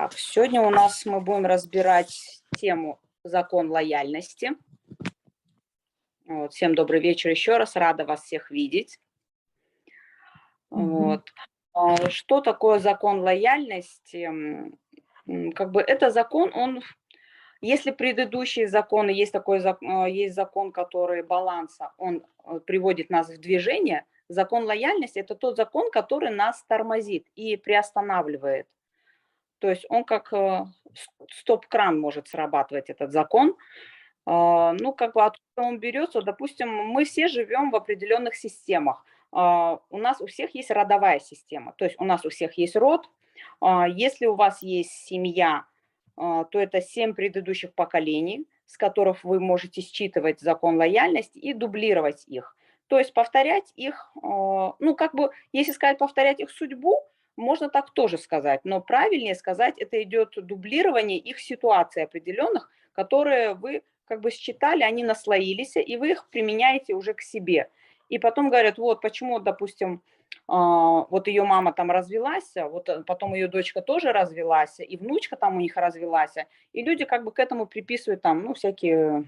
Так, сегодня у нас мы будем разбирать тему закон лояльности. Вот, всем добрый вечер еще раз, рада вас всех видеть. Вот. Что такое закон лояльности? Как бы это закон, если предыдущие законы, есть есть закон, который баланса, он приводит нас в движение, закон лояльности – это тот закон, который нас тормозит и приостанавливает. То есть он как стоп-кран может срабатывать, этот закон. Ну, как бы откуда он берется? Допустим, мы все живем в определенных системах. У нас у всех есть родовая система, то есть у нас у всех есть род. Если у вас есть семья, то это 7 предыдущих поколений, с которых вы можете считывать закон лояльности и дублировать их. То есть повторять их, ну, как бы, если сказать повторять их судьбу, можно так тоже сказать, но правильнее сказать, это идет дублирование их ситуаций определенных, которые вы как бы считали, они наслоились, и вы их применяете уже к себе. И потом говорят, вот почему, допустим, вот ее мама там развелась, вот потом ее дочка тоже развелась, и внучка там у них развелась, и люди как бы к этому приписывают там, ну, всякие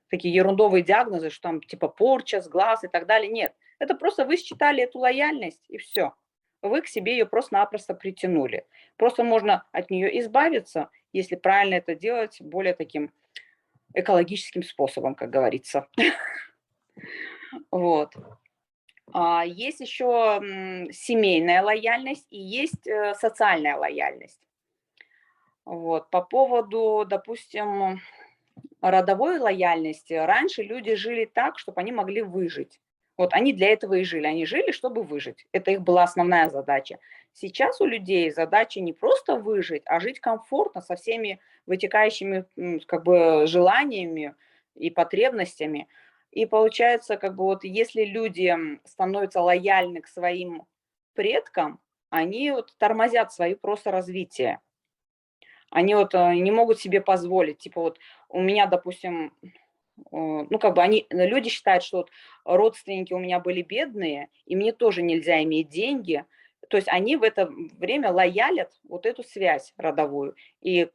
такие ерундовые диагнозы, что там типа порча с глаз и так далее. Нет, это просто вы считали эту лояльность, и все. Вы к себе ее просто-напросто притянули. Просто можно от нее избавиться, если правильно это делать более таким экологическим способом, как говорится. Вот. Есть еще семейная лояльность и есть социальная лояльность. Вот. По поводу, допустим, родовой лояльности, раньше люди жили так, чтобы они могли выжить. Вот они для этого и жили. Они жили, чтобы выжить. Это их была основная задача. Сейчас у людей задача не просто выжить, а жить комфортно со всеми вытекающими как бы желаниями и потребностями. И получается, как бы вот если люди становятся лояльны к своим предкам, они вот тормозят свое просто развитие. Они вот не могут себе позволить. Типа вот у меня, допустим, ну, как бы люди считают, что вот родственники у меня были бедные, и мне тоже нельзя иметь деньги. То есть они в это время лоялят вот эту связь родовую и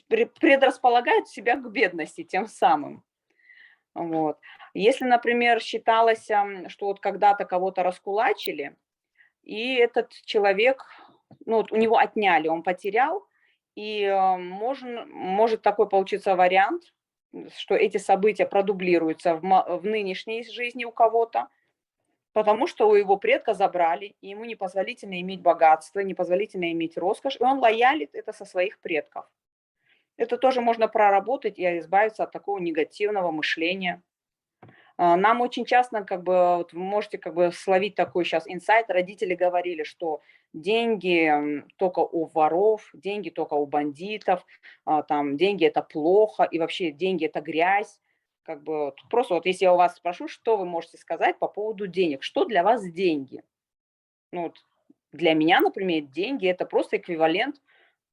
предрасполагают себя к бедности тем самым. Вот. Если, например, считалось, что вот когда-то кого-то раскулачили, и этот человек, ну, вот у него отняли, он потерял, и может такой получиться вариант, что эти события продублируются в нынешней жизни у кого-то, потому что у его предка забрали, и ему непозволительно иметь богатство, непозволительно иметь роскошь, и он лоялит это со своих предков. Это тоже можно проработать и избавиться от такого негативного мышления. Нам очень часто, как бы, вот вы можете как бы словить такой сейчас инсайт. Родители говорили, что деньги только у воров, деньги только у бандитов, там деньги это плохо, и вообще деньги это грязь. Как бы вот, просто вот если я у вас спрошу, что вы можете сказать по поводу денег, что для вас деньги? Ну, вот для меня, например, деньги это просто эквивалент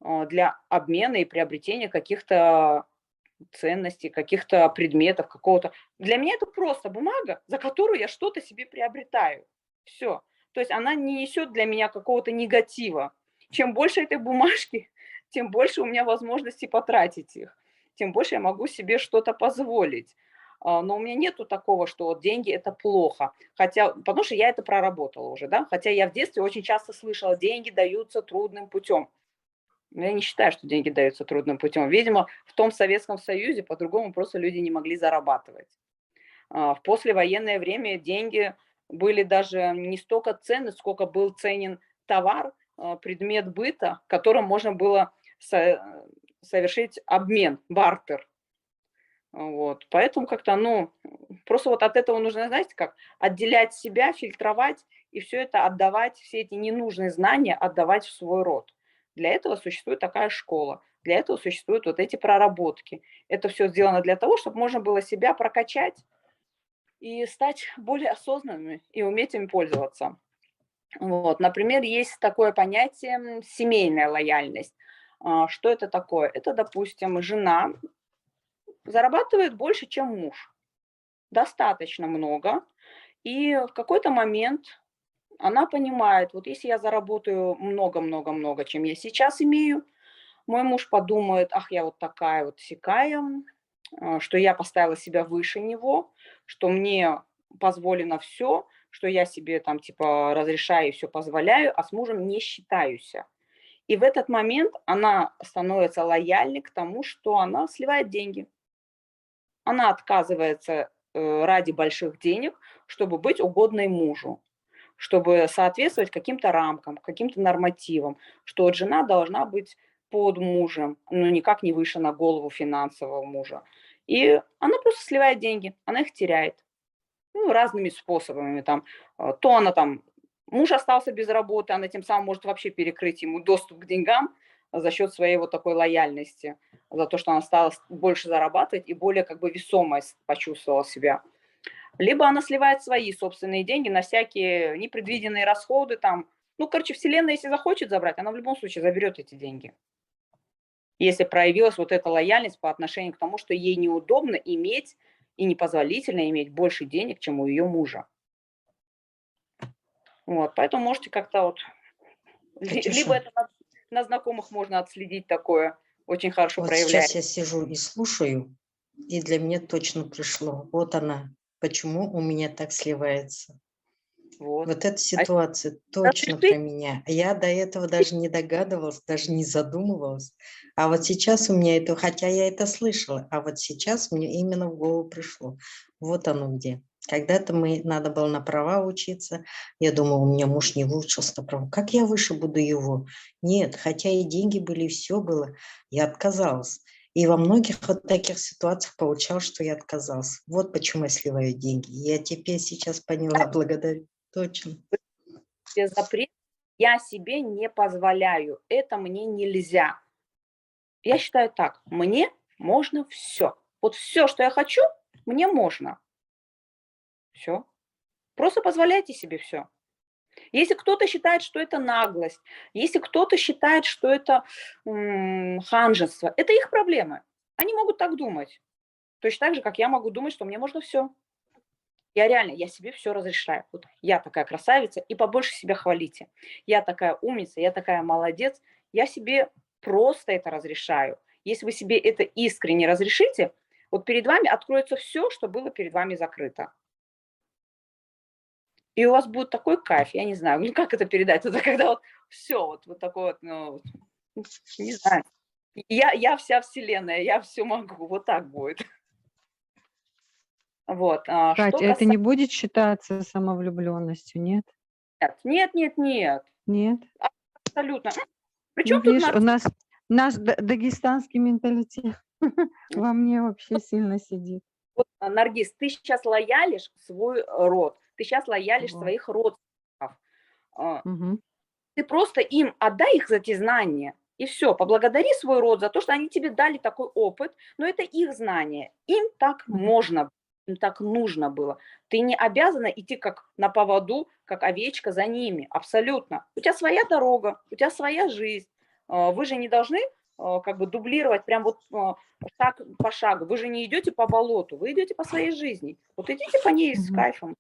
для обмена и приобретения каких-то ценностей, каких-то предметов, какого-то. Для меня это просто бумага, за которую я что-то себе приобретаю. Все. То есть она не несет для меня какого-то негатива. Чем больше этой бумажки, тем больше у меня возможности потратить их, тем больше я могу себе что-то позволить. Но у меня нету такого, что вот деньги это плохо. Хотя, потому что я это проработала уже, да. Хотя я в детстве очень часто слышала, деньги даются трудным путем. Но я не считаю, что деньги даются трудным путем. Видимо, в том Советском Союзе по-другому просто люди не могли зарабатывать. В послевоенное время деньги были даже не столько ценны, сколько был ценен товар, предмет быта, которым можно было совершить обмен, бартер. Вот. Поэтому как-то, ну, просто вот от этого нужно, знаете, как отделять себя, фильтровать и все это отдавать, все эти ненужные знания отдавать в свой род. Для этого существует такая школа, для этого существуют вот эти проработки. Это все сделано для того, чтобы можно было себя прокачать и стать более осознанными и уметь им пользоваться. Вот. Например, есть такое понятие семейная лояльность. Что это такое? Это, допустим, жена зарабатывает больше, чем муж. Достаточно много. И в какой-то момент Она понимает, вот если я заработаю много-много-много, чем я сейчас имею, мой муж подумает: ах, я вот такая вот сякая, что я поставила себя выше него, что мне позволено все, что я себе там типа разрешаю и все позволяю, а с мужем не считаюсь. И в этот момент она становится лояльной к тому, что она сливает деньги. Она отказывается, ради больших денег, чтобы быть угодной мужу, чтобы соответствовать каким-то рамкам, каким-то нормативам, что вот жена должна быть под мужем, но никак не выше на голову финансового мужа. И она просто сливает деньги, она их теряет. Ну, разными способами там. То она там, муж остался без работы, она тем самым может вообще перекрыть ему доступ к деньгам за счет своей вот такой лояльности, за то, что она стала больше зарабатывать и более как бы весомость почувствовала себя. Либо она сливает свои собственные деньги на всякие непредвиденные расходы там. Ну, короче, вселенная, если захочет забрать, она в любом случае заберет эти деньги. Если проявилась вот эта лояльность по отношению к тому, что ей неудобно иметь и непозволительно иметь больше денег, чем у ее мужа. Вот, поэтому можете как-то вот, Катюша, либо это на знакомых можно отследить такое, очень хорошо вот сейчас проявляется. я сижу и слушаю, и для меня точно пришло. Вот она, почему у меня так сливается. Вот. Вот эта А ситуация точно про разрешите, меня. Я до этого даже не догадывалась, даже не задумывалась. А вот сейчас у меня это, хотя я это слышала, а вот сейчас мне именно в голову пришло. Вот оно где. Когда-то надо было на права учиться. Я думала, у меня муж не выучился на права. Как я выше буду его? Нет, хотя и деньги были, и все было. Я отказалась. И во многих вот таких ситуациях получалось, что я отказалась. Вот почему я сливаю деньги. Я теперь сейчас поняла, благодарю. Точно. запрет, я себе не позволяю, это мне нельзя. Я считаю так, мне можно все. Вот все, что я хочу, мне можно. Все. Просто позволяйте себе все. Если кто-то считает, что это наглость, если кто-то считает, что это ханжество, это их проблемы. Они могут так думать. Точно так же, как я могу думать, что мне можно все. Я реально, я себе все разрешаю. Вот я такая красавица, и побольше себя хвалите. Я такая умница, я такая молодец. Я себе просто это разрешаю. Если вы себе это искренне разрешите, вот перед вами откроется все, что было перед вами закрыто. И у вас будет такой кайф, я не знаю, ну как это передать? Это когда вот все, вот такое вот, ну, не знаю. Я вся вселенная, я все могу, вот так будет. Вот, что Катя, это касается... не будет считаться самовлюбленностью, нет? Нет, нет, нет, Нет? абсолютно. Ну, Причем тут видишь, у нарцисс? нас наш дагестанский менталитет во мне вообще сильно сидит. Вот, Наргиз, ты сейчас лоялишь свой род, ты сейчас лоялишь Вот. своих родственников. А, Мгм. Ты просто им отдай их за эти знания, и все. Поблагодари свой род за то, что они тебе дали такой опыт, но это их знания. Им так Мгм. можно, им так нужно было. Ты не обязана идти как на поводу, как овечка за ними. Абсолютно. У тебя своя дорога, у тебя своя жизнь. Вы же не должны как бы дублировать прям вот шаг по шагу. Вы же не идете по болоту, вы идете по своей жизни. Вот идите по ней с Мгм. кайфом.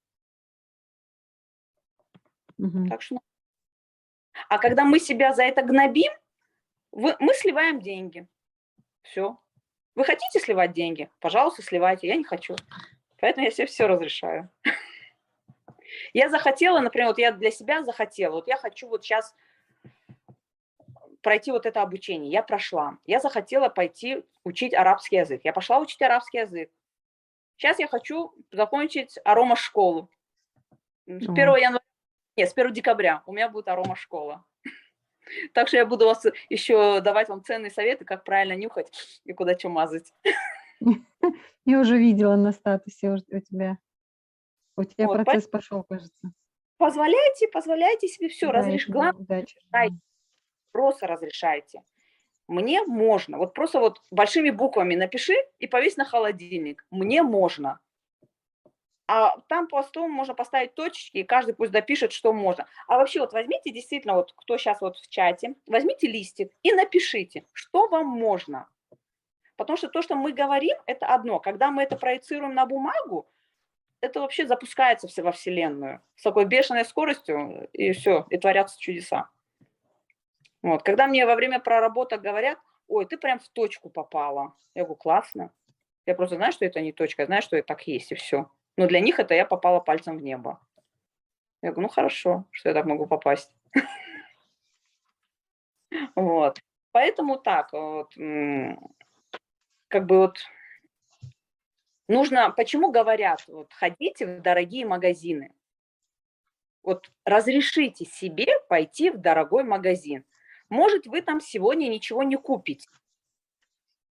Мгм. Так что... А когда мы себя за это гнобим, мы сливаем деньги. Все. Вы хотите сливать деньги? Пожалуйста, сливайте. Я не хочу. Поэтому я себе все разрешаю. Я захотела, например, вот я для себя захотела, вот я хочу вот сейчас пройти вот это обучение. Я прошла. Я захотела пойти учить арабский язык. Я пошла учить арабский язык. Сейчас я хочу закончить арома-школу. С 1 О. января, нет, с 1 декабря у меня будет арома-школа. Так что я буду вас еще давать вам ценные советы, как правильно нюхать и куда что мазать. Я уже видела на статусе у тебя. У тебя Вот, процесс пошел, кажется. позволяйте себе все, Удачи, главное, удачи желаю. просто разрешайте. Мне можно. Вот просто вот большими буквами напиши и повесь на холодильник. Мне можно. А там постом можно поставить точечки, и каждый пусть допишет, что можно. А вообще вот возьмите действительно, вот кто сейчас вот в чате, возьмите листик и напишите, что вам можно. Потому что то, что мы говорим, это одно. Когда мы это проецируем на бумагу, это вообще запускается все во Вселенную с такой бешеной скоростью, и все, и творятся чудеса. Вот. Когда мне во время проработок говорят: ой, ты прям в точку попала. Я говорю: классно. Я просто знаю, что это не точка, я знаю, что это так есть, и все. Но для них это я попала пальцем в небо. Я говорю: ну хорошо, что я так могу попасть. Вот. Поэтому так вот, как бы вот нужно, почему говорят, вот ходите в дорогие магазины. Вот разрешите себе пойти в дорогой магазин. Может, вы там сегодня ничего не купите,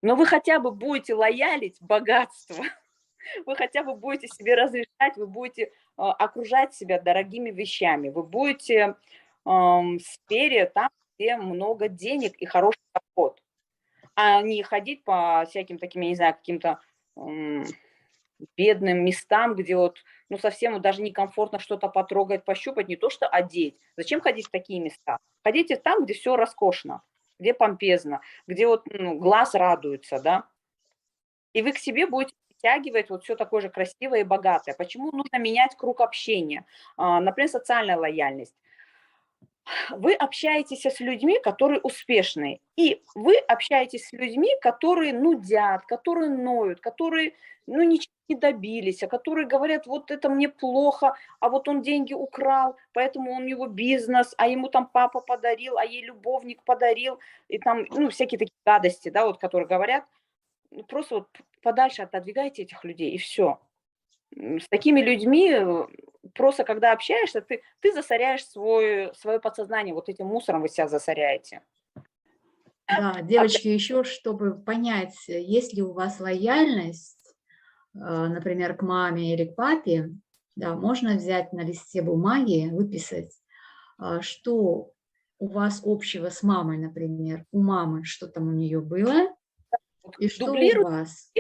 но вы хотя бы будете лоялить богатство, вы хотя бы будете себе разрешать, вы будете окружать себя дорогими вещами, вы будете в сфере там, где много денег и хороший доход, а не ходить по всяким таким, я не знаю, каким-то бедным местам, где вот, ну, совсем вот даже некомфортно что-то потрогать, пощупать, не то что одеть. Зачем ходить в такие места? Ходите там, где все роскошно, где помпезно, где вот глаз радуется, да, и вы к себе будете притягивать вот все такое же красивое и богатое. Почему нужно менять круг общения? Например, социальная лояльность. Вы общаетесь с людьми, которые успешные, и вы общаетесь с людьми, которые нудят, которые ноют, которые, ну, ничего не добились, а которые говорят: вот это мне плохо, а вот он деньги украл, поэтому у него бизнес, а ему там папа подарил, а ей любовник подарил, и там, ну, всякие такие гадости, да, вот, которые говорят. Ну, просто вот подальше отодвигайте этих людей, и все. С такими людьми, просто когда общаешься, ты засоряешь свое подсознание, вот этим мусором вы себя засоряете. Да, А девочки, еще чтобы понять, есть ли у вас лояльность, например, к маме или к папе, да, можно взять на листе бумаги, выписать, что у вас общего с мамой, например, у мамы, что там у нее было, вот и что у дублируйте вас.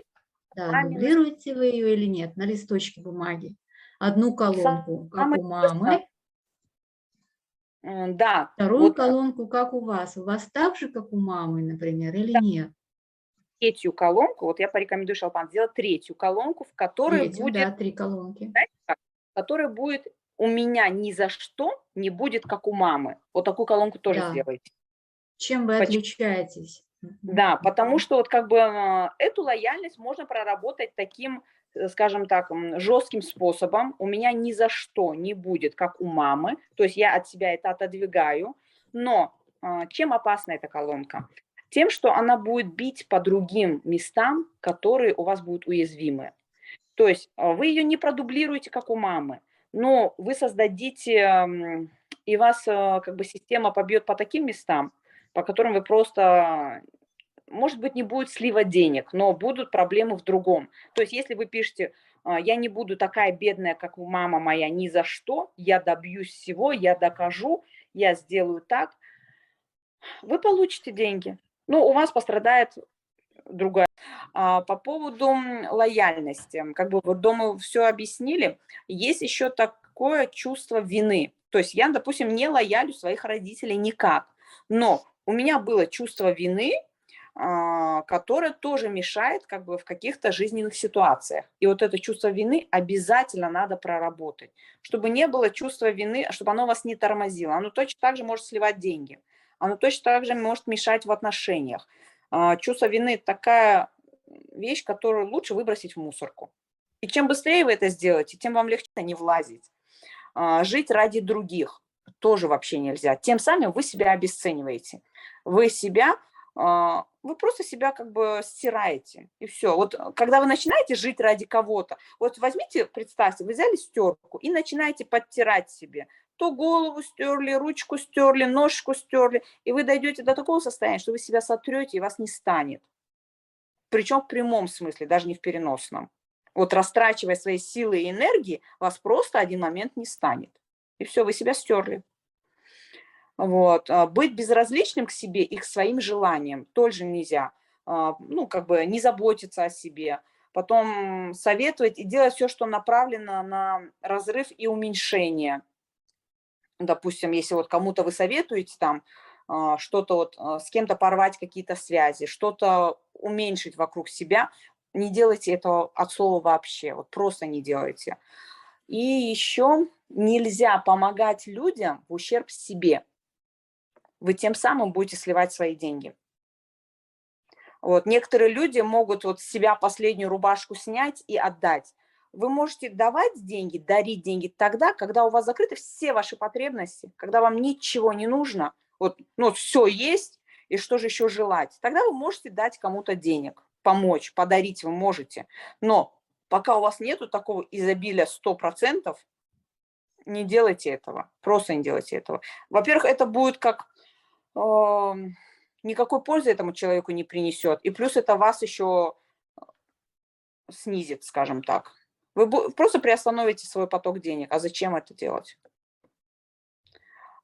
Да, мамины дублируете вы ее или нет, на листочке бумаги. Одну колонку, как самое у вкусное, мамы, да, вторую вот колонку, как у вас. У вас так же, как у мамы, например, или да, нет? третью колонку, вот я порекомендую, Шалпан, сделать третью колонку, в которой Третью, будет, да, 3 колонки. знаете как, в которой будет: у меня ни за что не будет, как у мамы. Вот такую колонку тоже Да. сделайте. Чем вы Почему? отличаетесь? Да, потому что вот как бы эту лояльность можно проработать таким, скажем так, жестким способом. У меня ни за что не будет, как у мамы. То есть я от себя это отодвигаю. Но чем опасна эта колонка? Тем, что она будет бить по другим местам, которые у вас будут уязвимы. То есть вы ее не продублируете, как у мамы, но вы создадите, и вас как бы система побьет по таким местам, по которым вы просто, может быть, не будет слива денег, но будут проблемы в другом. То есть если вы пишете: я не буду такая бедная, как мама моя, ни за что, я добьюсь всего, я докажу, я сделаю так, вы получите деньги. Но у вас пострадает другая. По поводу лояльности, как бы вот дома все объяснили, есть еще такое чувство вины. То есть я, допустим, не лоялю своих родителей никак, но у меня было чувство вины, которое тоже мешает как бы в каких-то жизненных ситуациях. И вот это чувство вины обязательно надо проработать, чтобы не было чувства вины, чтобы оно вас не тормозило. Оно точно так же может сливать деньги, оно точно так же может мешать в отношениях. Чувство вины – такая вещь, которую лучше выбросить в мусорку. И чем быстрее вы это сделаете, тем вам легче не влазить. Жить ради других тоже вообще нельзя. Тем самым вы себя обесцениваете. Вы себя, вы просто себя как бы стираете. И все. Вот когда вы начинаете жить ради кого-то, вот возьмите, представьте, вы взяли стерку и начинаете подтирать себе. То голову стерли, ручку стерли, ножку стерли, и вы дойдете до такого состояния, что вы себя сотрете, и вас не станет. Причем в прямом смысле, даже не в переносном. Вот растрачивая свои силы и энергии, вас просто один момент не станет. И все, вы себя стерли. Вот. Быть безразличным к себе и к своим желаниям тоже нельзя. Ну, как бы не заботиться о себе. Потом советовать и делать все, что направлено на разрыв и уменьшение. Допустим, если вот кому-то вы советуете там что-то вот с кем-то порвать какие-то связи, что-то уменьшить вокруг себя, Не делайте этого от слова вообще, вот просто не делайте. И еще нельзя помогать людям в ущерб себе. Вы тем самым будете сливать свои деньги. Вот. Некоторые люди могут вот с себя последнюю рубашку снять и отдать. Вы можете давать деньги, дарить деньги тогда, когда у вас закрыты все ваши потребности, когда вам ничего не нужно, вот, ну, все есть, и что же еще желать. Тогда вы можете дать кому-то денег, помочь, подарить вы можете. Но пока у вас нету такого изобилия 100%, не делайте этого, просто не делайте этого. Во-первых, это будет как... никакой пользы этому человеку не принесет. И плюс это вас еще снизит, скажем так. Вы просто приостановите свой поток денег. А зачем это делать?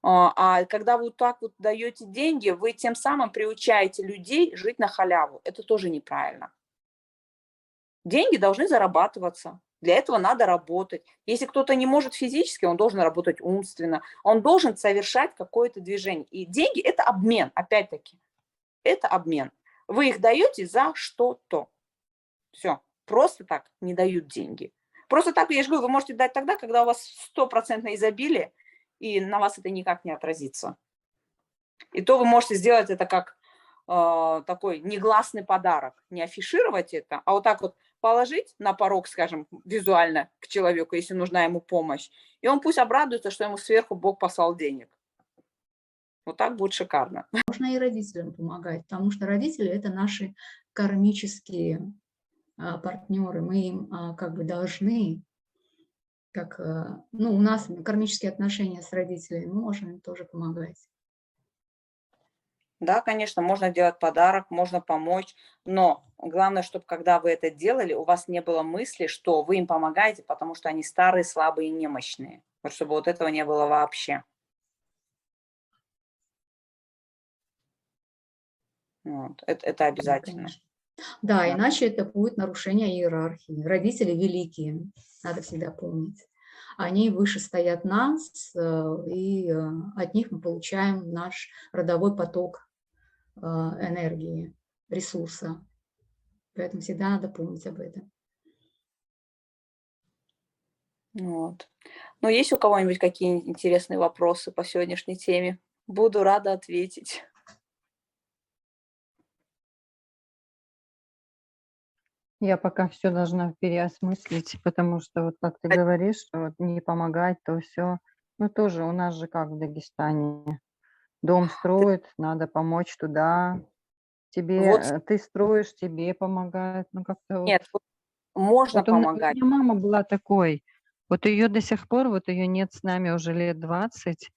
А когда вы вот так вот даете деньги, вы тем самым приучаете людей жить на халяву. Это тоже неправильно. Деньги должны зарабатываться. Для этого надо работать. Если кто-то не может физически, он должен работать умственно. Он должен совершать какое-то движение. И деньги – это обмен, опять-таки. Это обмен. Вы их даете за что-то. Все. Просто так не дают деньги. Просто так, я же говорю, вы можете дать тогда, когда у вас 100% изобилие, и на вас это никак не отразится. И то вы можете сделать это как такой негласный подарок. Не афишировать это, а вот так вот положить на порог, скажем, визуально к человеку, если нужна ему помощь. И он пусть обрадуется, что ему сверху Бог послал денег. Вот так будет шикарно. Можно и родителям помогать, потому что родители – это наши кармические партнеры. Мы им как бы должны, как, ну, у нас кармические отношения с родителями, мы можем им тоже помогать. Да, конечно, можно делать подарок, можно помочь, но главное, чтобы когда вы это делали, у вас не было мысли, что вы им помогаете, потому что они старые, слабые и немощные. Вот чтобы вот этого не было вообще. Вот. Это обязательно. Конечно. Да, Да. иначе это будет нарушение иерархии. Родители великие, надо всегда помнить. Они выше стоят нас, и от них мы получаем наш родовой поток энергии, ресурса. Поэтому всегда надо помнить об этом. Вот. Но есть у кого-нибудь какие-нибудь интересные вопросы по сегодняшней теме? Буду рада ответить. Я пока все должна переосмыслить, потому что вот как ты говоришь, что вот не помогать, то все. Ну тоже у нас же как в Дагестане. Дом строят, надо помочь туда. Вот Ты строишь, тебе помогают. Ну как-то вот. нет, вот можно Вот у помогать. меня мама была такой. Вот ее до сих пор, вот ее нет с нами уже лет 20,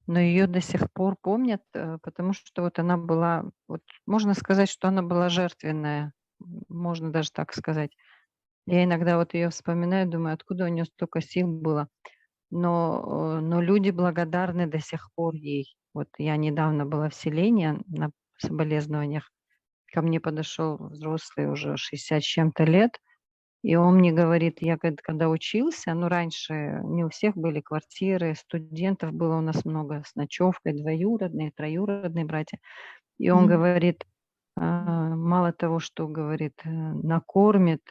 но ее до сих пор помнят, потому что вот она была, вот можно сказать, что она была жертвенная, можно даже так сказать. Я иногда вот ее вспоминаю, думаю, откуда у нее столько сил было. Но люди благодарны до сих пор ей. Вот я недавно была в селении на соболезнованиях. Ко мне подошел взрослый уже 60 с чем-то лет, и он мне говорит, я когда учился, ну, раньше не у всех были квартиры, студентов было у нас много с ночевкой, двоюродные, троюродные братья. И он говорит, мало того, что, говорит, накормит,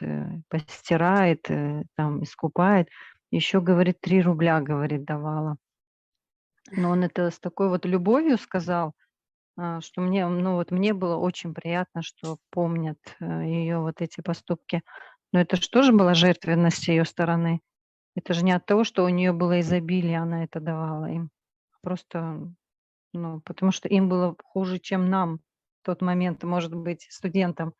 постирает, там, искупает, еще, говорит, 3 рубля, говорит, давала. Но он это с такой вот любовью сказал, что мне, ну, вот мне было очень приятно, что помнят ее вот эти поступки. Но это же тоже была жертвенность с ее стороны. Это же не от того, что у нее было изобилие, она это давала им. Просто, ну, потому что им было хуже, чем нам в тот момент, может быть, студентам.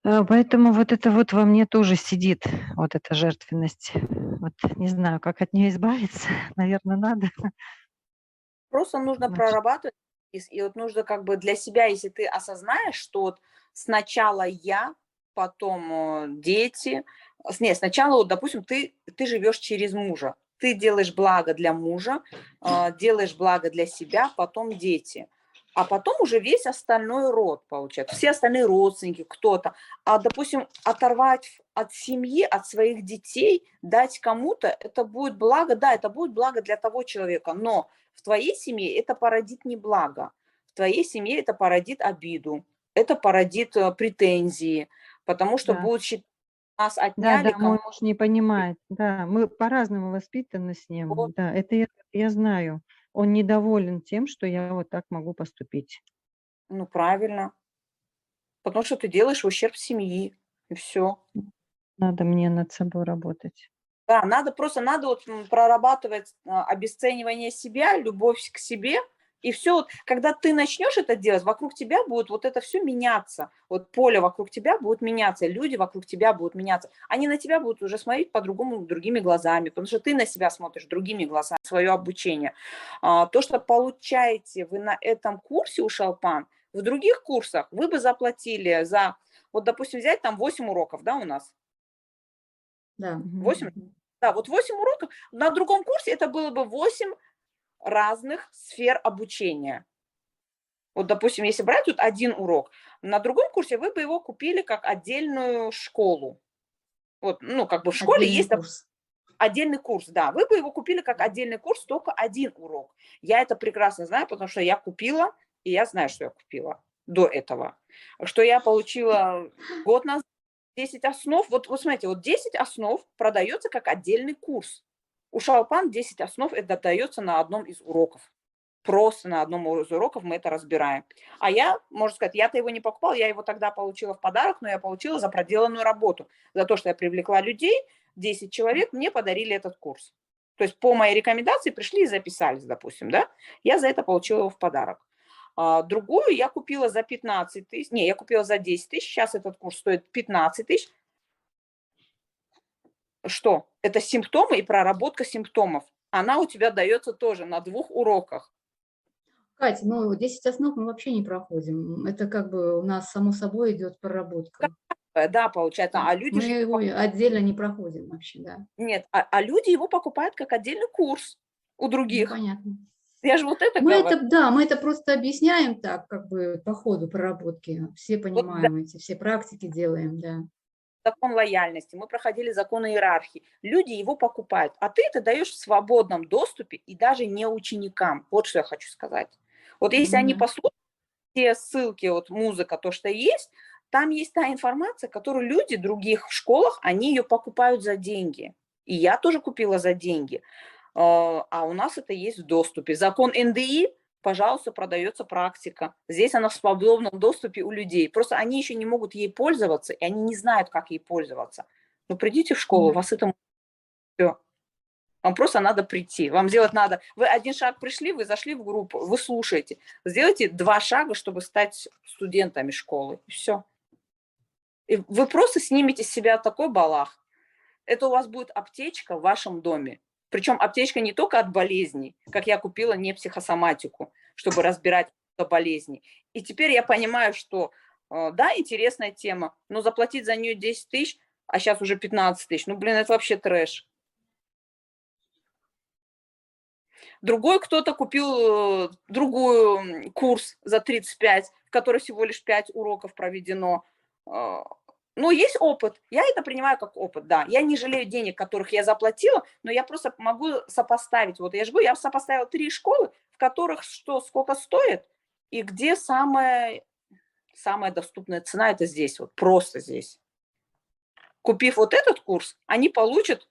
Поэтому вот это вот во мне тоже сидит, вот эта жертвенность. Вот не знаю, как от нее избавиться. Наверное, надо. Просто нужно Значит, прорабатывать. И вот нужно как бы для себя, если ты осознаешь, что вот сначала я, потом дети. Нет, сначала, вот, допустим, ты живешь через мужа. Ты делаешь благо для мужа, делаешь благо для себя, потом дети. А потом уже весь остальной род получается. Все остальные родственники, кто-то. А, допустим, оторвать от семьи, от своих детей, дать кому-то, это будет благо, да, это будет благо для того человека, но в твоей семье это породит не благо, в твоей семье это породит обиду, это породит претензии. потому что Да. будут считать, нас Да, отняли да, мой кому-то. муж не понимает. Да, мы по-разному воспитаны с ним. Да, это я знаю. Он недоволен тем, что я вот так могу поступить. Ну, правильно. Потому что ты делаешь в ущерб семьи, и все. Надо мне над собой работать. Да, надо вот прорабатывать обесценивание себя, любовь к себе, и все. Вот, когда ты начнешь это делать, вокруг тебя будет вот это все меняться. Вот поле вокруг тебя будет меняться, люди вокруг тебя будут меняться. Они на тебя будут уже смотреть по-другому, другими глазами, потому что ты на себя смотришь другими глазами, свое обучение. То, что получаете вы на этом курсе у Шалпан, в других курсах вы бы заплатили за, вот, допустим, взять там 8 уроков, да, у нас? Да. 8? Да, вот 8 уроков. На другом курсе это было бы 8 разных сфер обучения. Вот, допустим, если брать тут один урок, на другом курсе вы бы его купили как отдельную школу. Вот, ну, как бы в школе Отдельный есть курс. отдельный курс, да. Вы бы его купили как отдельный курс, только один урок. Я это прекрасно знаю, потому что я купила, и я знаю, что я купила до этого. Что я получила год назад. 10 основ, вот смотрите, вот 10 основ продается как отдельный курс. У Шалпан 10 основ это дается на одном из уроков. Просто на одном из уроков мы это разбираем. А я, можно сказать, я-то его не покупала, я его тогда получила в подарок, но я получила за проделанную работу. За то, что я привлекла людей, 10 человек, мне подарили этот курс. То есть по моей рекомендации пришли и записались, допустим, да? Я за это получила его в подарок. Другую я купила за 15 тысяч, не, я купила за 10 тысяч, сейчас этот курс стоит 15 тысяч. Что? Это симптомы и проработка симптомов. Она у тебя дается тоже на 2 уроках. Катя, ну 10 основ мы вообще не проходим. Это как бы у нас само собой идет проработка. Да, получается. А люди Мы же его отдельно не проходим вообще, да. Нет, люди его покупают как отдельный курс у Ну, других. понятно. Я же вот это Мы говорю. это, да, мы это просто объясняем так, как бы по ходу проработки. Все Вот да, понимаем эти, все практики делаем, да. закон лояльности, мы проходили закон иерархии. Люди его покупают, а ты это даешь в свободном доступе и даже не ученикам. Вот что я хочу сказать. Вот если Ну они да. послушают те ссылки, вот музыка, то, что есть, там есть та информация, которую люди в других школах, они ее покупают за деньги. И я тоже купила за деньги. А у нас это есть в доступе. Закон НДИ, пожалуйста, продается практика. Здесь она в свободном доступе у людей. Просто они еще не могут ей пользоваться, и они не знают, как ей пользоваться. Ну, придите в школу, Да. вас это все. Вам просто надо прийти. Вам сделать надо. Вы один шаг пришли, вы зашли в группу, вы слушаете. Сделайте 2 шага, чтобы стать студентами школы. И все. И вы просто снимете с себя такой балах. Это у вас будет аптечка в вашем доме. Причем аптечка не только от болезней, как я купила не психосоматику, чтобы разбирать болезни. И теперь я понимаю, что да, интересная тема, но заплатить за нее 10 тысяч, а сейчас уже 15 тысяч, ну, блин, это вообще трэш. Другой кто-то купил другой курс за 35, в который всего лишь 5 уроков проведено. Ну, есть опыт. Я это принимаю как опыт, да. Я не жалею денег, которых я заплатила, но я просто могу сопоставить. Вот я же говорю, я сопоставила 3 школы, в которых что, сколько стоит, и где самая доступная цена, это здесь, вот просто здесь. Купив вот этот курс, они получат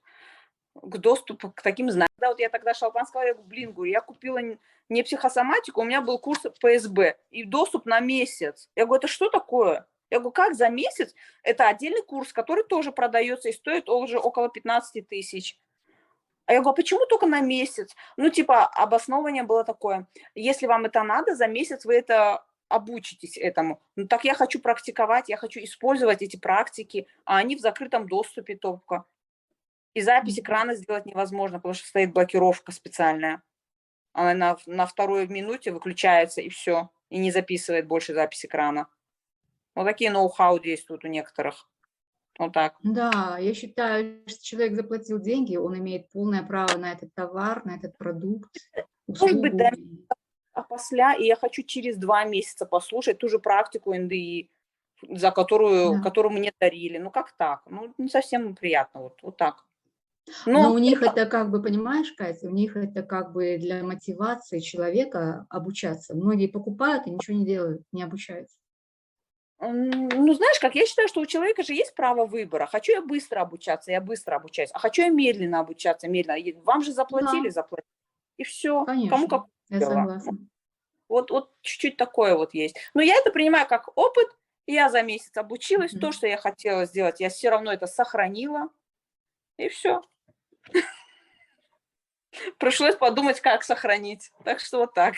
к доступу к таким знаниям. Да, вот я тогда Шалпан сказала, я говорю, блин, говорю, я купила не психосоматику, у меня был курс ПСБ и доступ на месяц. Я говорю, это что такое? Я говорю, как за месяц? Это отдельный курс, который тоже продается и стоит уже около 15 тысяч. А я говорю, а почему только на месяц? Ну, типа, обоснование было такое. Если вам это надо, за месяц вы это обучитесь этому. Ну, так я хочу практиковать, я хочу использовать эти практики, а они в закрытом доступе только. И запись экрана сделать невозможно, потому что стоит блокировка специальная. Она на второй минуте выключается, и все. И не записывает больше запись экрана. Вот такие ноу-хау действуют у некоторых. Вот так. Да, я считаю, что человек заплатил деньги, он имеет полное право на этот товар, на этот продукт, Может быть, услугу. да, а после, и я хочу через 2 месяца послушать ту же практику НДИ, за которую мне дарили. Ну, как так? Ну, не совсем приятно. Вот так. Но Но у них это как бы, понимаешь, Катя, у них это как бы для мотивации человека обучаться. Многие покупают и ничего не делают, не обучаются. Ну, знаешь как, я считаю, что у человека же есть право выбора. Хочу я быстро обучаться, я быстро обучаюсь. А хочу я медленно обучаться, медленно. И вам же заплатили, Да, заплатили. И все. Кому конечно, как я дело. согласна. Вот чуть-чуть такое вот есть. Но я это принимаю как опыт. Я за месяц обучилась. То, Мгм. что я хотела сделать, я все равно это сохранила. И все. Пришлось подумать, как сохранить. Так что вот так.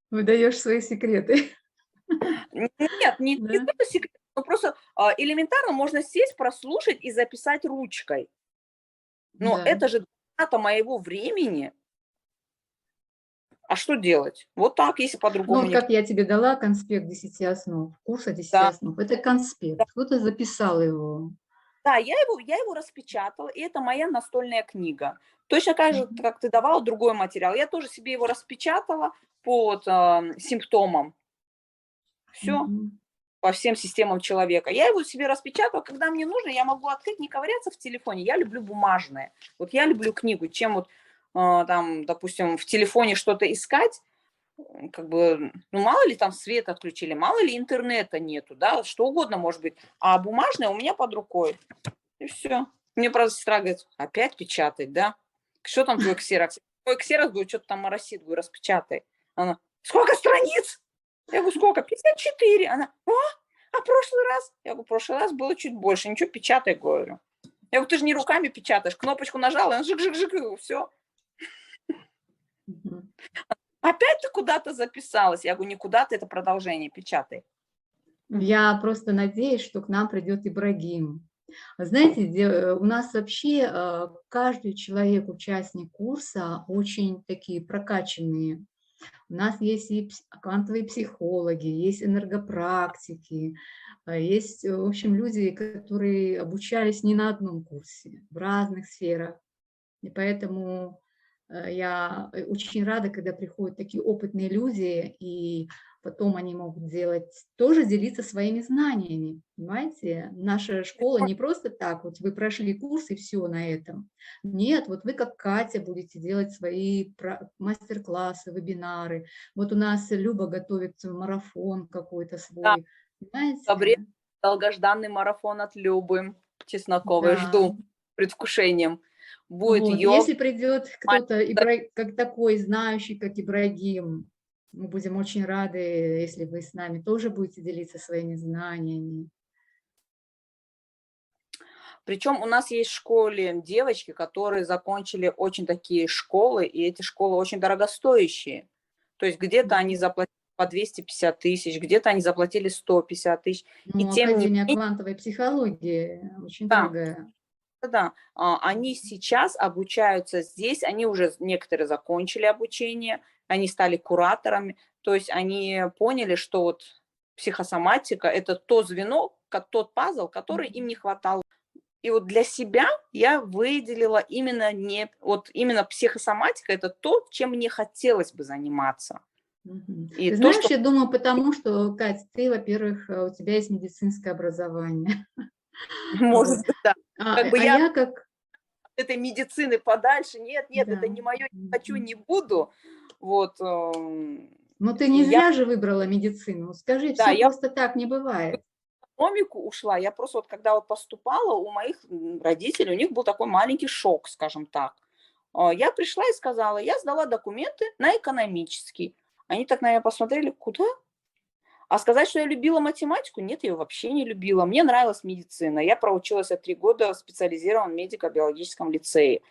Выдаешь свои секреты. Нет, не Да, только секрет, но просто элементарно можно сесть, прослушать и записать ручкой. Но да. это же трата моего времени. А что делать? Вот так, если Ну, по-другому вот не... как я тебе дала конспект 10 основ, курса 10 Да, основ, это конспект, кто-то записал его. да, я его распечатала, и это моя настольная книга. Точно так же, Мгм. как ты давала другой материал. Я тоже себе его распечатала по вот, симптомам. Все, Мгм. по всем системам человека. Я его себе распечатала, когда мне нужно, я могу открыть, не ковыряться в телефоне. Я люблю бумажное. Вот я люблю книгу, чем вот там, допустим, в телефоне что-то искать, как бы, ну, мало ли там свет отключили, мало ли интернета нету, да, что угодно может быть. А бумажное у меня под рукой. И все. Мне, правда, сестра говорит, опять печатать, да? Что там твой ксерокс? Твой ксерокс, говорю, что-то там моросит, говорю, распечатай. Она, сколько страниц? Я говорю, сколько? 54. Она, а прошлый раз? Я говорю, прошлый раз было чуть больше, ничего, печатай, говорю. Я говорю, ты же не руками печатаешь, кнопочку нажала, и жик-жик-жик, все. Мгм. Опять ты куда-то записалась. Я говорю, не куда-то, это продолжение, печатай. Я просто надеюсь, что к нам придет Ибрагим. Знаете, у нас вообще каждый человек, участник курса, очень такие прокачанные. У нас есть и квантовые психологи, есть энергопрактики, есть, в общем, люди, которые обучались не на одном курсе, в разных сферах. И поэтому я очень рада, когда приходят такие опытные люди, и потом они могут делать, тоже делиться своими знаниями. Понимаете? Наша школа не просто так, вот вы прошли курс и все на этом. Нет, вот вы как Катя будете делать свои мастер-классы, вебинары. Вот у нас Люба готовит марафон какой-то Да, свой. в декабре Понимаете? долгожданный марафон от Любы Чесноковой. Да. Жду предвкушением. Будет Вот, йога. если придет кто-то, как такой знающий, как Ибрагим, мы будем очень рады, если вы с нами тоже будете делиться своими знаниями. Причем у нас есть в школе девочки, которые закончили очень такие школы, и эти школы очень дорогостоящие. То есть где-то они Мгм. заплатили по 250 тысяч, где-то они заплатили 150 тысяч. И Ну, тем не Академия менее, квантовой психологии очень да, дорогая. да, они сейчас обучаются здесь, они уже некоторые закончили обучение, они стали кураторами, то есть они поняли, что вот психосоматика – это то звено, тот пазл, который им не хватало. И вот для себя я выделила именно психосоматика – это то, чем мне хотелось бы заниматься. Мгм. И Ты то, знаешь, что я думаю, потому что, Кать, ты, во-первых, у тебя есть медицинское образование. может Вот. быть, да. А, Как бы а я я как... этой медицины подальше, нет, нет, Да. это не мое, не хочу, Мгм. не буду. Вот, Но ты и не я, зря же выбрала медицину. Скажи, да, все я просто так не бывает. в экономику ушла, я просто вот когда вот поступала, у моих родителей, у них был такой маленький шок, скажем так. Я пришла и сказала, я сдала документы на экономический. Они так на меня посмотрели, куда? А сказать, что я любила математику, нет, я ее вообще не любила. Мне нравилась медицина. Я проучилась 3 года в специализированном медико-биологическом лицее.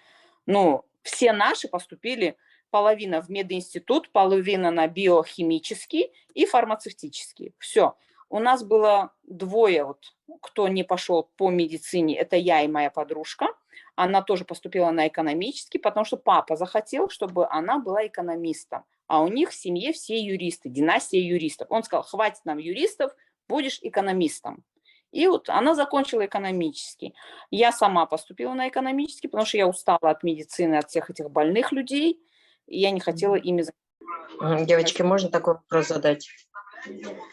Ну, все наши поступили, половина в мединститут, половина на биохимический и фармацевтический. Все. У нас было двое, вот, кто не пошел по медицине, это я и моя подружка. Она тоже поступила на экономический, потому что папа захотел, чтобы она была экономистом. А у них в семье все юристы, династия юристов. Он сказал, хватит нам юристов, будешь экономистом. И вот она закончила экономический. Я сама поступила на экономический, потому что я устала от медицины, от всех этих больных людей, и я не хотела ими заниматься. Девочки, можно такой вопрос задать?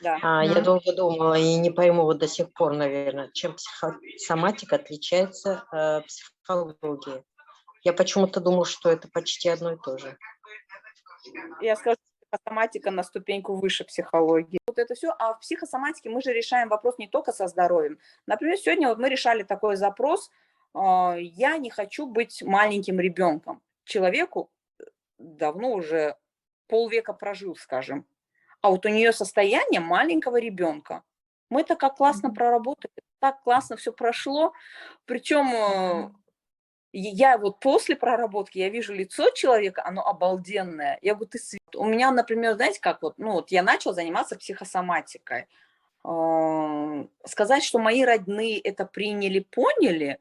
Да. Я Да. долго думала и не пойму вот до сих пор, наверное, чем психосоматика отличается от психологии. Я почему-то думала, что это почти одно и то же. Я скажу, психосоматика на ступеньку выше психологии. Вот это все. А в психосоматике мы же решаем вопрос не только со здоровьем. Например, сегодня вот мы решали такой запрос: я не хочу быть маленьким ребенком. Человеку давно уже полвека прожил, скажем. А вот у нее состояние маленького ребенка. Мы это как классно проработали, так классно все прошло. Причем я вот после проработки, я вижу лицо человека, оно обалденное. Я говорю, ты свет. У меня, например, знаете, как вот, ну вот я начала заниматься психосоматикой. Сказать, что мои родные это приняли, поняли,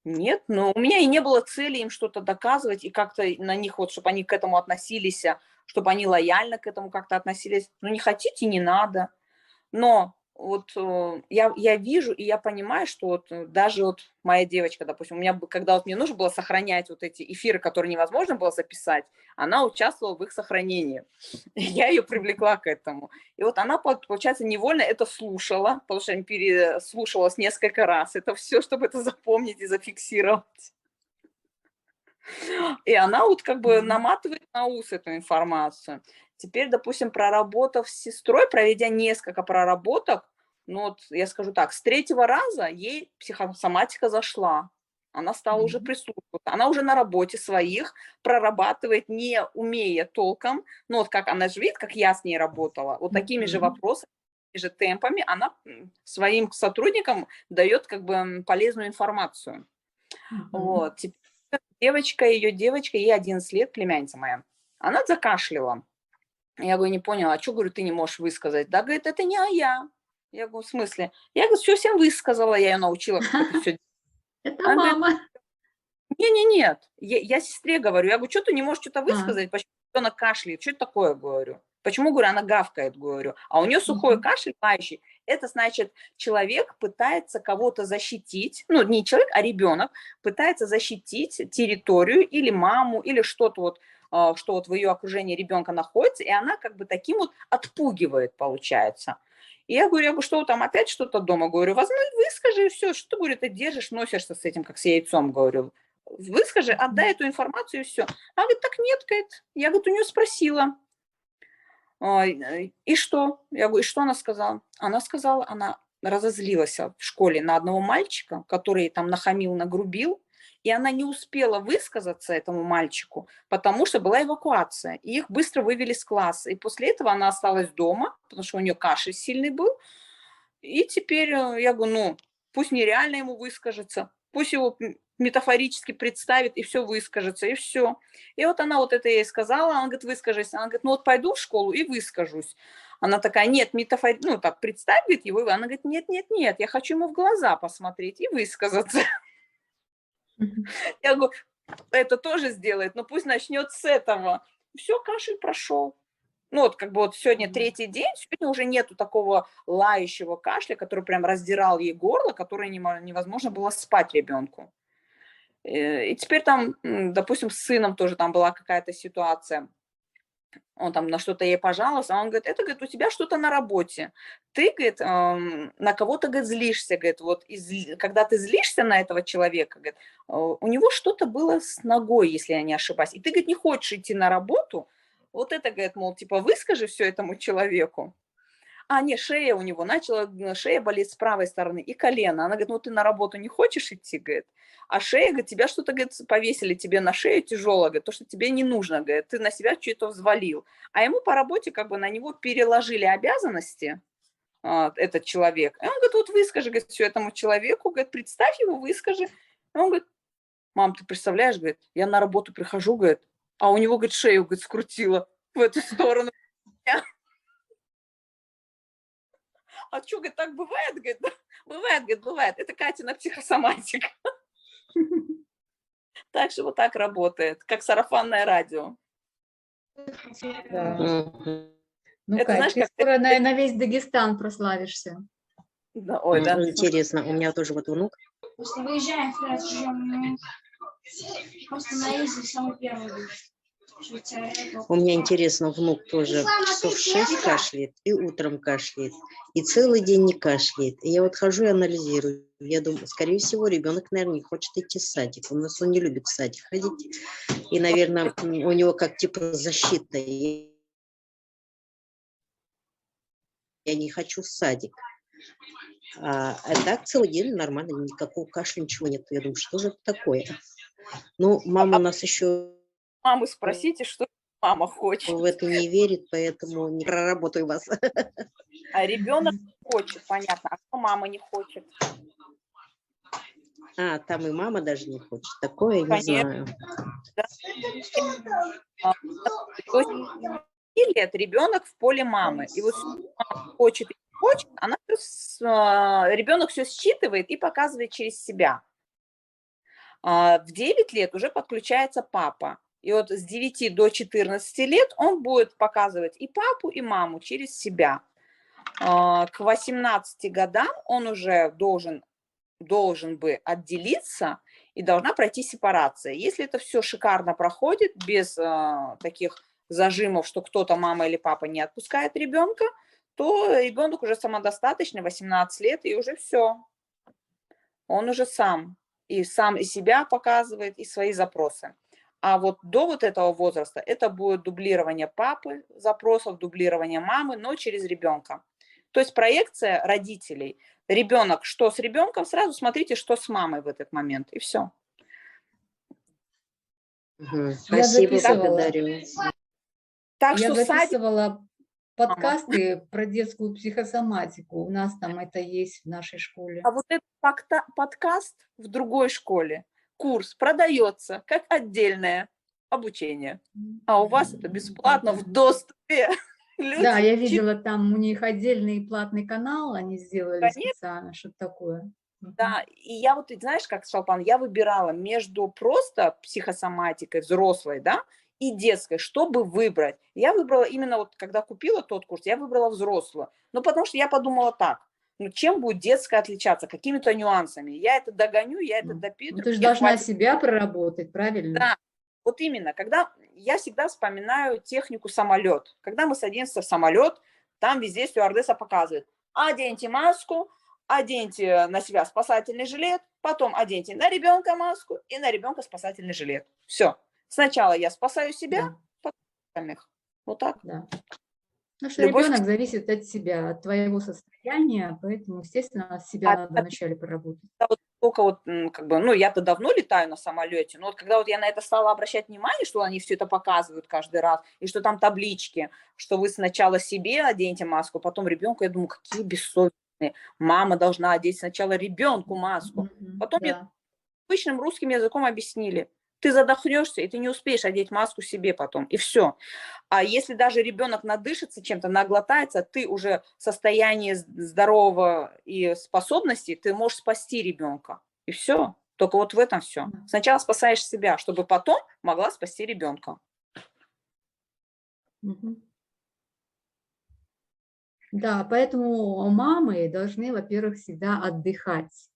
нет, но у меня и не было цели им что-то доказывать, и как-то на них вот, чтобы они к этому относились, чтобы они лояльно к этому как-то относились. Ну, не хотите, не надо. Но вот я вижу, и я понимаю, что вот даже вот моя девочка, допустим, у меня, когда вот мне нужно было сохранять вот эти эфиры, которые невозможно было записать, она участвовала в их сохранении. Я ее привлекла к этому. И вот она, получается, невольно это слушала, потому что переслушивалась несколько раз. Это все, чтобы это запомнить и зафиксировать. И она вот как бы наматывает на ус эту информацию. Теперь, допустим, проработав с сестрой, проведя несколько проработок, ну вот я скажу так, с 3-го раза ей психосоматика зашла. Она стала уже прислушиваться. Она уже на работе своих прорабатывает, не умея толком. Ну вот как она же видит, как я с ней работала. Вот такими же вопросами, такими же темпами она своим сотрудникам дает как бы полезную информацию. Вот. Теперь ее девочка, ей 11 лет, племянница моя, она закашляла. Я говорю, не поняла, а что, говорю, ты не можешь высказать? Да, говорит, это не я. Я говорю, в смысле? Я, говорю, все всем высказала, я ее научила, как это все. Это мама. Нет, я сестре говорю, я говорю, что ты не можешь что-то высказать, почему она кашляет, что это такое, говорю. Почему, говорю, она гавкает, говорю. А у нее сухой кашель, лающий. Это значит, человек пытается кого-то защитить, ну, не человек, а ребенок пытается защитить территорию или маму, или что-то вот, что вот в ее окружении ребенка находится, и она как бы таким вот отпугивает, получается. И я говорю, что там опять что-то дома, говорю, возьми, выскажи, и все, что ты, говорю, ты держишь, носишься с этим, как с яйцом, говорю. Выскажи, отдай эту информацию, и все. Она говорит, так нет, говорит. Я, говорит, у нее спросила. И что? Я говорю, и что она сказала? Она сказала, она разозлилась в школе на одного мальчика, который там нахамил, нагрубил, и она не успела высказаться этому мальчику, потому что была эвакуация, и их быстро вывели с класса. И после этого она осталась дома, потому что у нее кашель сильный был. И теперь я говорю, ну, пусть нереально ему выскажется, пусть его метафорически представит, и все выскажется, и все. И вот она вот это ей сказала, она говорит, выскажись. Она говорит, ну вот пойду в школу и выскажусь. Она такая, нет, ну так, представь, говорит, его. Она говорит, нет, я хочу ему в глаза посмотреть и высказаться. Я говорю, это тоже сделает, но пусть начнет с этого. Все, кашель прошел. Ну вот как бы вот сегодня 3-й день, сегодня уже нету такого лающего кашля, который прям раздирал ей горло, который невозможно было спать ребенку. И теперь там, допустим, с сыном тоже там была какая-то ситуация. Он там на что-то ей пожаловался, а он говорит, это, говорит, у тебя что-то на работе. Ты, говорит, на кого-то, говорит, злишься, говорит, вот когда ты злишься на этого человека, говорит, у него что-то было с ногой, если я не ошибаюсь, и ты, говорит, не хочешь идти на работу, вот это, говорит, мол, типа, выскажи все этому человеку. А, не, шея у него начала, шея болит с правой стороны и колено. Она говорит, ну ты на работу не хочешь идти, говорит. А шея, говорит, тебя что-то, говорит, повесили тебе на шею тяжело, говорит, то, что тебе не нужно, говорит, ты на себя что-то взвалил. А ему по работе как бы на него переложили обязанности, этот человек. И он говорит, вот выскажи, говорит, все этому человеку, говорит, представь его, выскажи. И он говорит, мам, ты представляешь, говорит, я на работу прихожу, говорит, а у него, говорит, шею, говорит, скрутило в эту сторону. А что, говорит, так бывает? Говорит, да, бывает, говорит, бывает. Это Катина психосоматика. Так что вот так работает, как сарафанное радио. Ну, Это, Кать, знаешь, ты как скоро на весь Дагестан прославишься. Да, ой, да. Интересно, у меня тоже вот внук. Просто выезжаем в раз живем, просто на Изи самый первый был. У меня интересно, внук тоже часов 6 кашляет и утром кашляет, и целый день не кашляет. И я вот хожу и анализирую. Я думаю, скорее всего, ребенок, наверное, не хочет идти в садик. У нас он не любит в садик ходить. И, наверное, у него как типа защита. я не хочу в садик. А так целый день нормально, никакого кашля, ничего нет. Я думаю, что же это такое? Ну, мама у нас еще Мамы спросите, что мама хочет. в это не верит, поэтому не проработаю вас. А ребенок хочет, понятно. А что мама не хочет? А, там и мама даже не хочет. Такое не Конечно. знаю. То есть 5 лет ребенок в поле мамы. И вот мама хочет и не хочет, ребенок все считывает и показывает через себя. В 9 лет уже подключается папа. И вот с 9 до 14 лет он будет показывать и папу, и маму через себя. К 18 годам он уже должен бы отделиться и должна пройти сепарация. Если это все шикарно проходит, без таких зажимов, что кто-то, мама или папа, не отпускает ребенка, то ребенок уже самодостаточный, 18 лет, и уже все. Он уже сам и себя показывает, и свои запросы. А вот до вот этого возраста это будет дублирование папы запросов, дублирование мамы, но через ребенка. То есть проекция родителей. Ребенок, что с ребенком, сразу смотрите, что с мамой в этот момент, и все. Спасибо, записывала. благодарю. Так Я что садик, записывала подкасты про детскую психосоматику. У нас там это есть в нашей школе. а вот этот подкаст в другой школе, курс продается как отдельное обучение, а у вас это бесплатно в доступе. Люди, Да, я видела там у них отдельный платный канал, они сделали Конечно. специально, что-то такое. Да, и я вот, знаешь, как, Шалпан, я выбирала между просто психосоматикой взрослой, да, и детской, чтобы выбрать. Я выбрала именно вот, когда купила тот курс, я выбрала взрослую. Ну, потому что я подумала так, ну, чем будет детская отличаться, какими-то нюансами. Я это догоню, я это допишу. Ну, ты же мне должна хватит. себя проработать, правильно? Да, вот именно, когда я всегда вспоминаю технику самолет. Когда мы садимся в самолет, там везде стюардесса показывает: оденьте маску, оденьте на себя спасательный жилет, потом оденьте на ребенка маску и на ребенка спасательный жилет. Все. Сначала я спасаю себя, Да. потом остальных. Вот так. Да. Потому что Любовь ребенок зависит от себя, от твоего состояния, поэтому, естественно, от себя надо вначале проработать. вот только вот, как бы, ну, я-то давно летаю на самолете, но вот когда вот я на это стала обращать внимание, что они все это показывают каждый раз, и что там таблички, что вы сначала себе оденьте маску, потом ребенку, я думаю, какие бессовестные. Мама должна одеть сначала ребенку маску. Потом мне Да. обычным русским языком объяснили: ты задохнешься, и ты не успеешь одеть маску себе потом, и все. А если даже ребенок надышится чем-то, наглотается, ты уже в состоянии здорового и способностей, ты можешь спасти ребенка. И все. Только вот в этом все. Сначала спасаешь себя, чтобы потом могла спасти ребенка. Мгм. Да, поэтому мамы должны, во-первых, всегда отдыхать,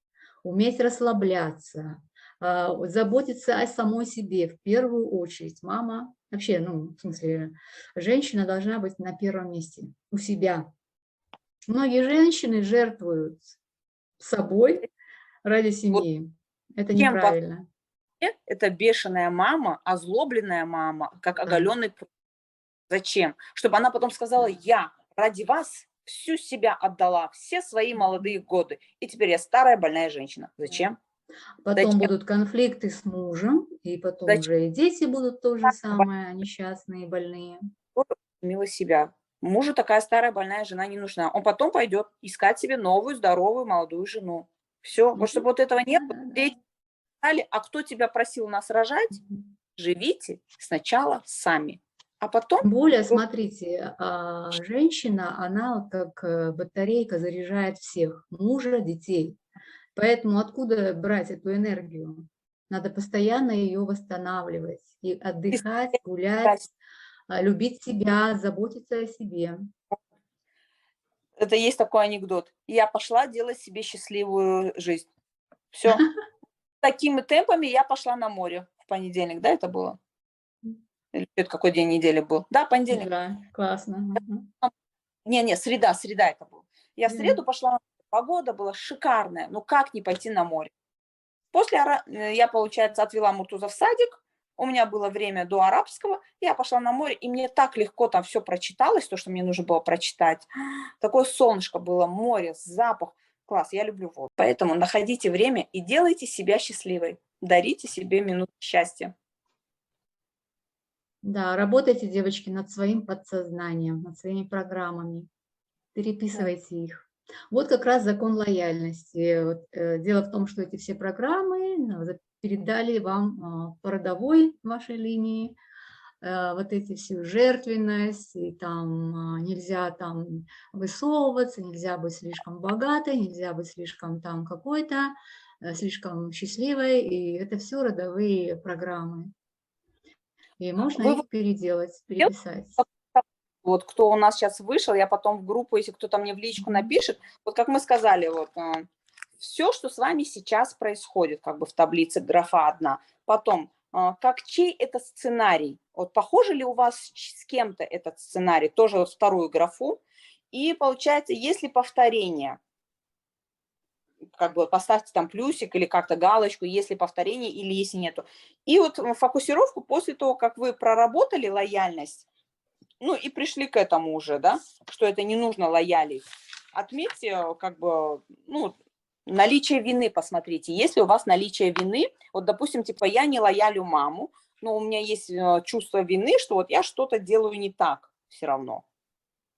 уметь расслабляться, заботиться о самой себе в первую очередь. Мама, вообще, ну, в смысле, женщина должна быть на первом месте у себя. Многие женщины жертвуют собой ради семьи. Это Чем во неправильно. мне это бешеная мама, озлобленная мама, как Да. оголенный пруд. Зачем? Чтобы она потом сказала: я ради вас всю себя отдала, все свои молодые годы, и теперь я старая больная женщина. Зачем? Потом Зачем? будут конфликты с мужем, и потом Зачем? уже и дети будут то же самое, несчастные, больные. Мила себя. Мужу такая старая больная жена не нужна. Он потом пойдет искать себе новую, здоровую, молодую жену. Все. Вот чтобы вот этого не было. Дети сказали: а кто тебя просил нас рожать? Живите сначала сами. А потом... Тем более, смотрите, женщина, она как батарейка заряжает всех, мужа, детей. Поэтому откуда брать эту энергию? Надо постоянно ее восстанавливать и отдыхать, гулять, любить себя, заботиться о себе. Это есть такой анекдот. Я пошла делать себе счастливую жизнь. Все. Такими темпами я пошла на море в понедельник. Да, это было? Или это какой день недели был? Да, понедельник. Да, классно. Не, среда это был. Я в среду пошла, погода была шикарная. Ну как не пойти на море? После я, получается, отвела Муртуза в садик, У меня было время до арабского, я пошла на море, и мне так легко там все прочиталось, то, что мне нужно было прочитать. Такое солнышко было, море, запах. Класс, я люблю воду. Поэтому находите время и делайте себя счастливой. Дарите себе минуту счастья. Да, работайте, девочки, над своим подсознанием, над своими программами. Переписывайте их. Вот как раз закон лояльности. Вот, дело в том, что эти все программы передали вам по родовой вашей линии, вот эти всю жертвенность, и там нельзя там высовываться, нельзя быть слишком богатой, нельзя быть слишком там какой-то, слишком счастливой, и это все родовые программы. И можно Вы их переделать, переписать. вот кто у нас сейчас вышел, я потом в группу, если кто-то мне в личку напишет, вот как мы сказали, вот все, что с вами сейчас происходит, как бы в таблице графа одна. Потом, как чей это сценарий? Вот похоже ли у вас с кем-то этот сценарий? Тоже вот вторую графу. И получается, если повторение, как бы поставьте там плюсик или как-то галочку, если повторение или если нету. И вот фокусировку после того, как вы проработали лояльность, ну и пришли к этому уже, да, что это не нужно лоялить. Отметьте, как бы, ну, наличие вины посмотрите. Если у вас наличие вины, вот, допустим, типа, я не лоялю маму, но у меня есть чувство вины, что вот я что-то делаю не так все равно.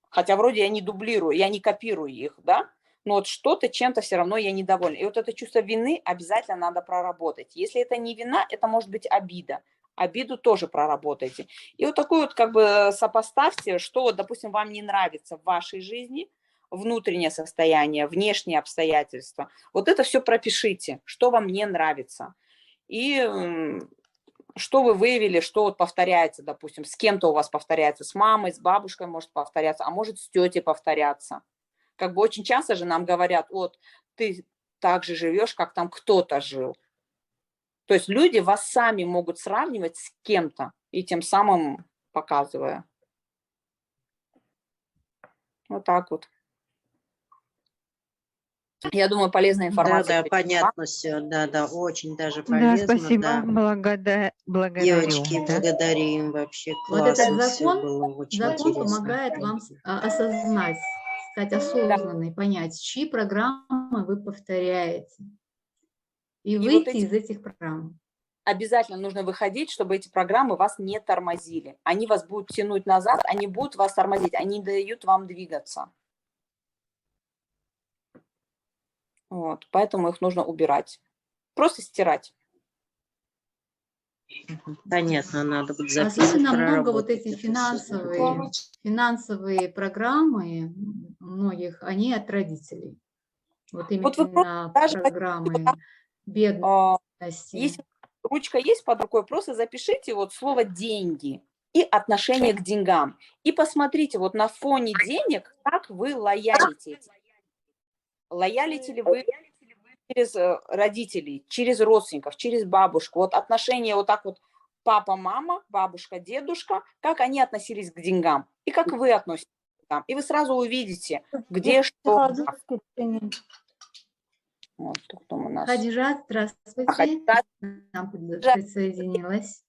Хотя вроде я не дублирую, я не копирую их, да, но вот что-то, чем-то все равно я недовольна. И вот это чувство вины обязательно надо проработать. Если это не вина, это может быть обида. Обиду тоже проработайте. И вот такой вот как бы сопоставьте, что, допустим, вам не нравится в вашей жизни, внутреннее состояние, внешние обстоятельства. Вот это все пропишите, что вам не нравится. И что вы выявили, что вот повторяется, допустим, с кем-то у вас повторяется, с мамой, с бабушкой может повторяться, а может с тетей повторяться. Как бы очень часто же нам говорят, вот ты так же живешь, как там кто-то жил. То есть люди вас сами могут сравнивать с кем-то и тем самым показывая. Вот так вот. Я думаю, полезная информация. Да, понятно все, да, очень даже Да, полезно, спасибо, да. благодарю. Девочки, Да. благодарим, вообще Вот этот классно все закон, было, очень закон интересно. помогает вам осознать, стать осознанной, понять, чьи программы вы повторяете, и вот выйти эти из этих программ. обязательно нужно выходить, чтобы эти программы вас не тормозили. Они вас будут тянуть назад, они будут вас тормозить, они не дают вам двигаться. Вот, поэтому их нужно убирать. Просто стирать. Понятно, надо будет записать, Особенно много вот проработать эти это всё. финансовые программы у многих, они от родителей. Вот Вот вы просто именно даже программы если бедности. ручка есть под рукой, просто запишите вот слово «деньги» и отношение к деньгам. И посмотрите вот на фоне денег, как вы лоялите. Лоялите ли вы через родителей, через родственников, через бабушку. Вот отношения вот так вот папа-мама, бабушка-дедушка, как они относились к деньгам и как вы относитесь к деньгам. И вы сразу увидите, где что. Вот, кто у нас. Хадижа, здравствуйте. Хадижа. Нам присоединилась.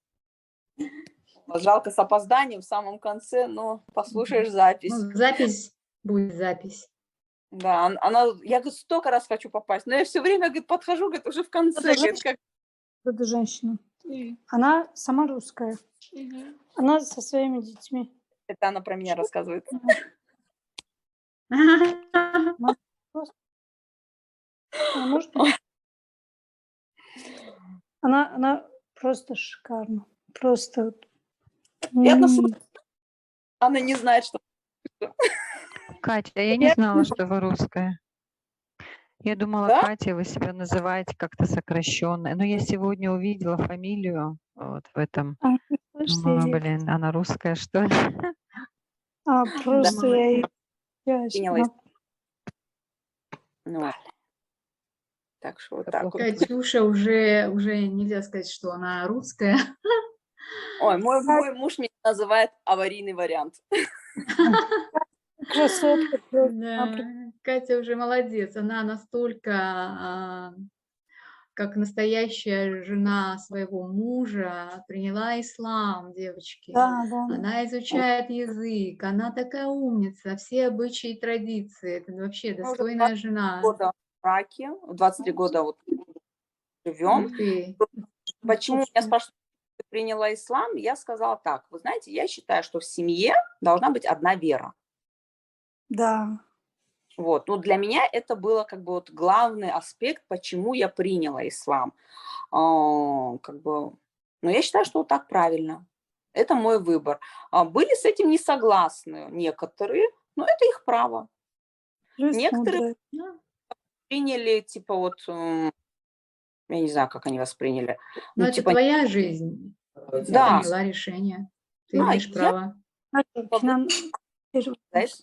Жалко с опозданием в самом конце, но послушаешь запись. Ну, запись, будет запись. Да, я, говорит, столько раз хочу попасть, но я все время, говорит, подхожу, говорит, уже в конце. Это женщина. Она сама русская. Она со своими детьми. Это она про меня рассказывает. Она просто шикарна. Просто. Она не знает, что... Катя, я не знала, что вы русская. Я думала, Да? Катя, вы себя называете как-то сокращенно. Но я сегодня увидела фамилию вот в этом. Думала, блин, она русская, что ли? Просто я Принялась. Ну, так что вот так вот. Катюша уже нельзя сказать, что она русская. Ой, мой муж меня называет аварийный вариант. Красотка. Да, Катя уже молодец. Она настолько как настоящая жена своего мужа, приняла ислам, девочки. Да, да. Она изучает язык, она такая умница, все обычаи и традиции. Это вообще Мы уже достойная 23 жена. года в браке, 23 года вот живем. Ух ты. Почему меня Точно. спрашивают, ты приняла ислам? Я сказала так, вы знаете, я считаю, что в семье должна быть одна вера. Да. Вот. Ну, для меня это было как бы вот главный аспект, почему я приняла ислам. Как бы, но я считаю, что вот так правильно. Это мой выбор. Были с этим не согласны некоторые, но это их право. Плюс Некоторые мудрые. приняли, типа вот, я не знаю, как они восприняли. Но Ну, это типа, твоя жизнь. Ты да, приняла решение. Ты да, имеешь я право. знаешь,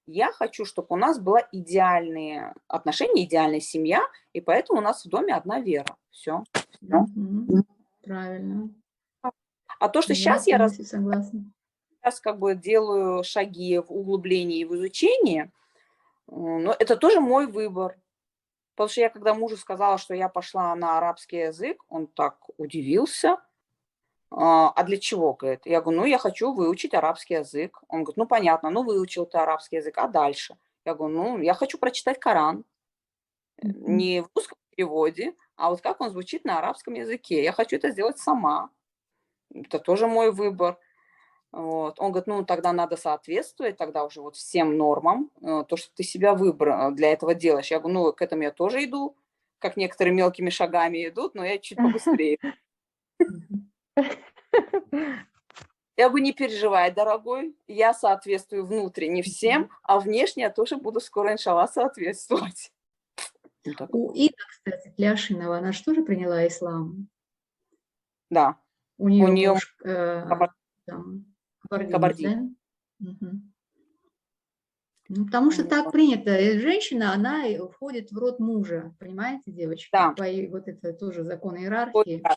я хочу, чтобы у нас была идеальные отношения, идеальная семья, и поэтому у нас в доме одна вера. Все. Мгм. Правильно. А то, что Я сейчас я полностью согласна. сейчас как бы делаю шаги в углублении и в изучении, но это тоже мой выбор. Потому что я когда мужу сказала, что я пошла на арабский язык, он так удивился. А для чего, говорит? Я говорю, ну, я хочу выучить арабский язык. Он говорит, ну, понятно, ну, выучил ты арабский язык, а дальше? Я говорю, ну, я хочу прочитать Коран. Не в русском переводе, а вот как он звучит на арабском языке. Я хочу это сделать сама. Это тоже мой выбор. Вот. Он говорит, ну, тогда надо соответствовать, тогда уже вот всем нормам, то, что ты себя выбрал, для этого делаешь. Я говорю, ну, к этому я тоже иду, как некоторые мелкими шагами идут, но я чуть побыстрее. Я говорю, не переживай, дорогой, я соответствую внутренне всем, а внешне я тоже буду скоро, иншаллах, соответствовать. У Инны, кстати, Пляшинова, она же тоже приняла ислам. Да. У нее неё муж кабардинец, кабардинец. да? Ну, потому что так принято. И женщина, она входит в род мужа, понимаете, девочки? Да. Вот это тоже закон иерархии. Да.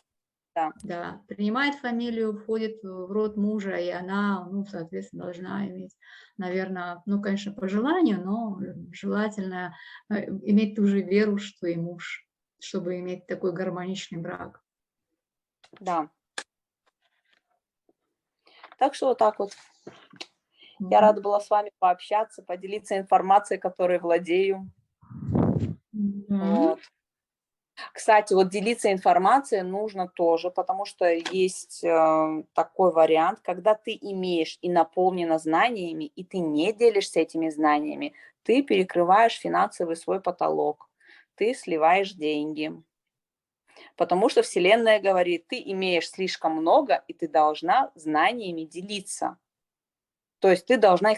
Да, принимает фамилию, входит в род мужа, и она, ну, соответственно, должна иметь, наверное, ну, конечно, по желанию, но желательно иметь ту же веру, что и муж, чтобы иметь такой гармоничный брак. Да. Так что вот так вот. Я рада была с вами пообщаться, поделиться информацией, которой владею. Вот. Кстати, вот делиться информацией нужно тоже, потому что есть такой вариант, когда ты имеешь и наполнена знаниями, и ты не делишься этими знаниями, ты перекрываешь финансовый свой потолок, ты сливаешь деньги. Потому что Вселенная говорит, ты имеешь слишком много, и ты должна знаниями делиться. То есть ты должна их